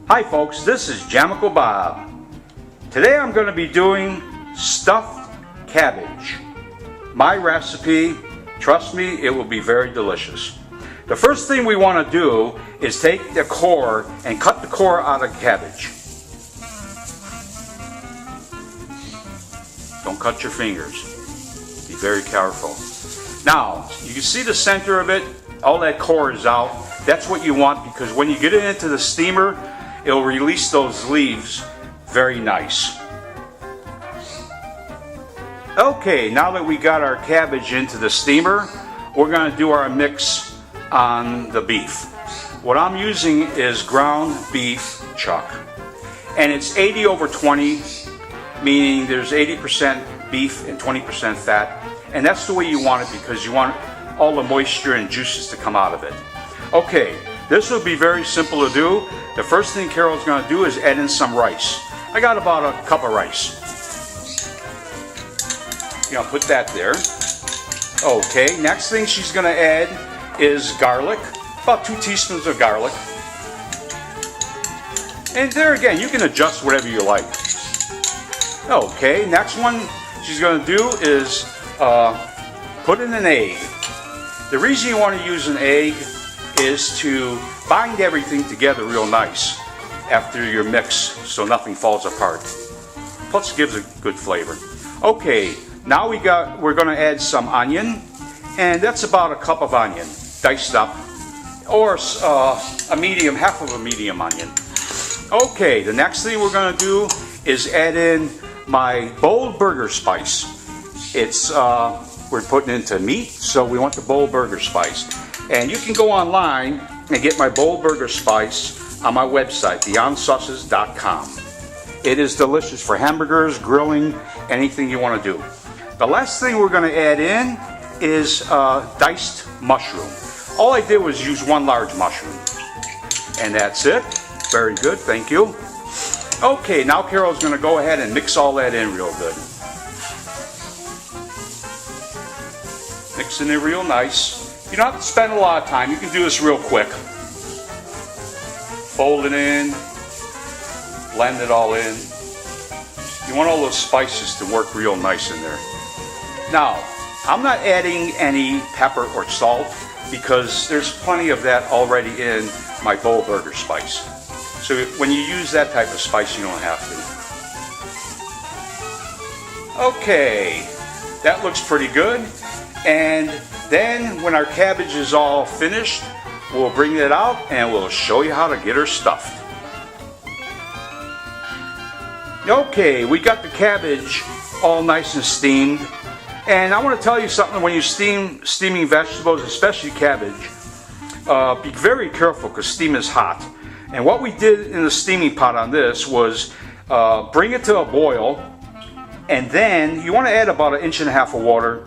Hi folks, this is Jamico Bob. Today I'm going to be doing stuffed cabbage. My recipe, trust me, it will be very delicious. The first thing we want to do is take the core and cut the core out of the cabbage. Don't cut your fingers. Be very careful. Now, you can see the center of it, all that core is out. That's what you want because when you get it into the steamer, it'll release those leaves very nice. Okay, now that we got our cabbage into the steamer, we're going to do our mix on the beef. What I'm using is ground beef chuck. And it's 80/20, meaning there's 80% beef and 20% fat. And that's the way you want it because you want all the moisture and juices to come out of it. Okay, this will be very simple to do. The first thing Carol's going to do is add in some rice. I got about a cup of rice. You know, put that there. Okay, next thing she's going to add is garlic. About 2 teaspoons of garlic. And there again, you can adjust whatever you like. Okay, next one she's going to do is put in an egg. The reason you want to use an egg is to bind everything together real nice after your mix so nothing falls apart. Plus it gives a good flavor. Okay, now we're going to add some onion, and that's about a cup of onion diced up, or a medium, half of a medium onion. Okay, the next thing we're going to do is add in my bold burger spice. It's we're putting into meat, so we want the bold burger spice. And you can go online and get my bold burger spice on my website, beyondsauces.com. It is delicious for hamburgers, grilling, anything you want to do. The last thing we're going to add in is diced mushroom. All I did was use 1 large mushroom. And that's it. Very good, thank you. Okay, now Carol's going to go ahead and mix all that in real good. Mixing it real nice. You don't have to spend a lot of time. You can do this real quick. Fold it in. Blend it all in. You want all those spices to work real nice in there. Now, I'm not adding any pepper or salt because there's plenty of that already in my bold burger spice. So when you use that type of spice, you don't have to. Okay, that looks pretty good. And then when our cabbage is all finished, we'll bring it out and we'll show you how to get her stuffed. Okay, we got the cabbage all nice and steamed. And I want to tell you something, when you're steaming vegetables, especially cabbage, be very careful because steam is hot. And what we did in the steaming pot on this was bring it to a boil, and then you want to add about 1.5 inches of water.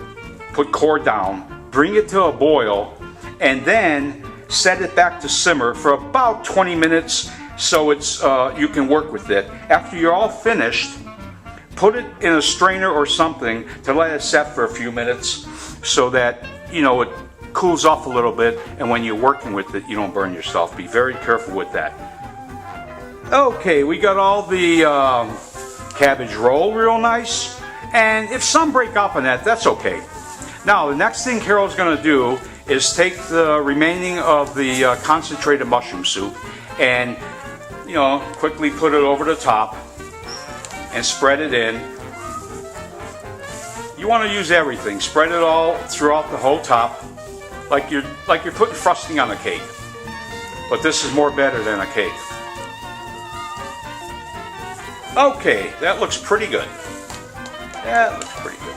Put core down, bring it to a boil, and then set it back to simmer for about 20 minutes so it's you can work with it. After you're all finished, put it in a strainer or something to let it set for a few minutes so that, you know, it cools off a little bit, and when you're working with it, you don't burn yourself. Be very careful with that. Okay, we got all the cabbage roll real nice, and if some break off on that, that's okay. Now, the next thing Carol's going to do is take the remaining of the concentrated mushroom soup and, you know, quickly put it over the top and spread it in. You want to use everything. Spread it all throughout the whole top, like you're putting frosting on a cake. But this is more better than a cake. Okay, that looks pretty good. That looks pretty good.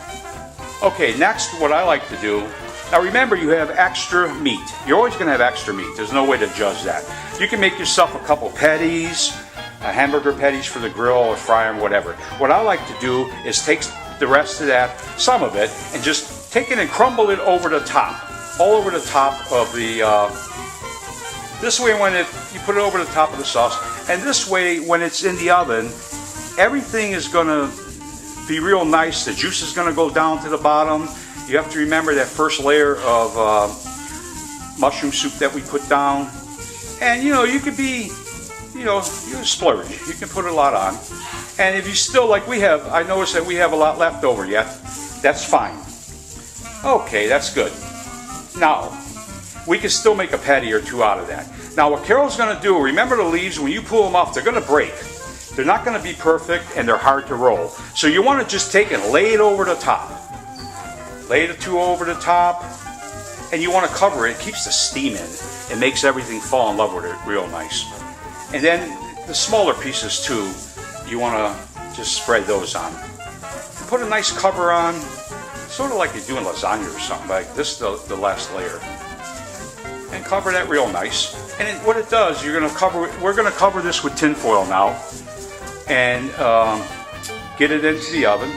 Okay, next what I like to do, now remember you have extra meat. You're always going to have extra meat. There's no way to judge that. You can make yourself a couple patties, hamburger patties for the grill or fry them, whatever. What I like to do is take the rest of that, some of it, and just take it and crumble it over the top. All over the top of the, this way when you put it over the top of the sauce, and this way when it's in the oven, everything is going to be real nice. The juice is going to go down to the bottom. You have to remember that first layer of mushroom soup that we put down. And you know, you could be you know, you splurge. You can put a lot on. And if you still, like we have, I noticed that we have a lot left over yet. That's fine. Okay, that's good. Now, we can still make a patty or two out of that. Now, what Carol's going to do, remember the leaves, when you pull them off, they're going to break. They're not going to be perfect, and they're hard to roll. So you want to just take and lay it over the top. Lay the two over the top, and you want to cover it. It keeps the steam in. It makes everything fall in love with it real nice. And then the smaller pieces too, you want to just spread those on. Put a nice cover on, sort of like you're doing lasagna or something. Like this is the last layer. And cover that real nice. And what it does, we're going to cover this with tin foil now, and get it into the oven.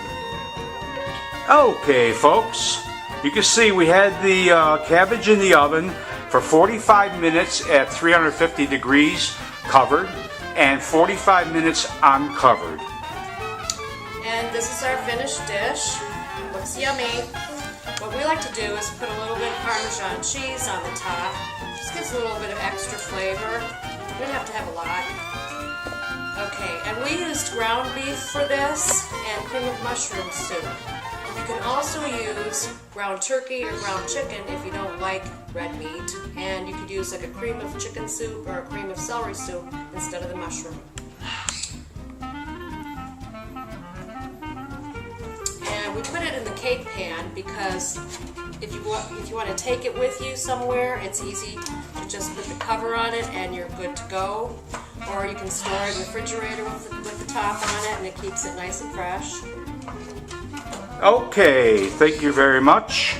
Okay, folks, you can see we had the cabbage in the oven for 45 minutes at 350 degrees covered, and 45 minutes uncovered. And this is our finished dish. Looks yummy. What we like to do is put a little bit of Parmesan cheese on the top. Just gives a little bit of extra flavor. You don't have to have a lot. Okay, and we used ground beef for this and cream of mushroom soup. You can also use ground turkey or ground chicken if you don't like red meat. And you could use like a cream of chicken soup or a cream of celery soup instead of the mushroom. And we put it in the cake pan because if you want to take it with you somewhere, it's easy to just put the cover on it and you're good to go. Or you can store it in the refrigerator with the top on it, and it keeps it nice and fresh. Okay, thank you very much.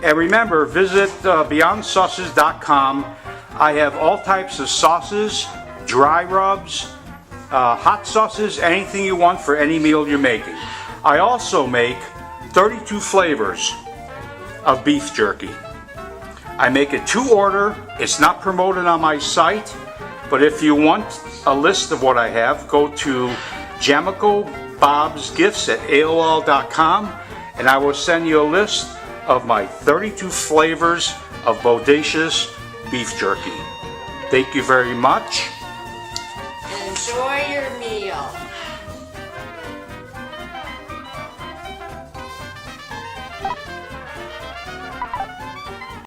And remember, visit BeyondSauces.com. I have all types of sauces, dry rubs, hot sauces, anything you want for any meal you're making. I also make 32 flavors of beef jerky. I make it to order. It's not promoted on my site, but if you want a list of what I have, go to Jamico Bob's Gifts at AOL.com, and I will send you a list of my 32 flavors of bodacious beef jerky. Thank you very much. Enjoy your meal.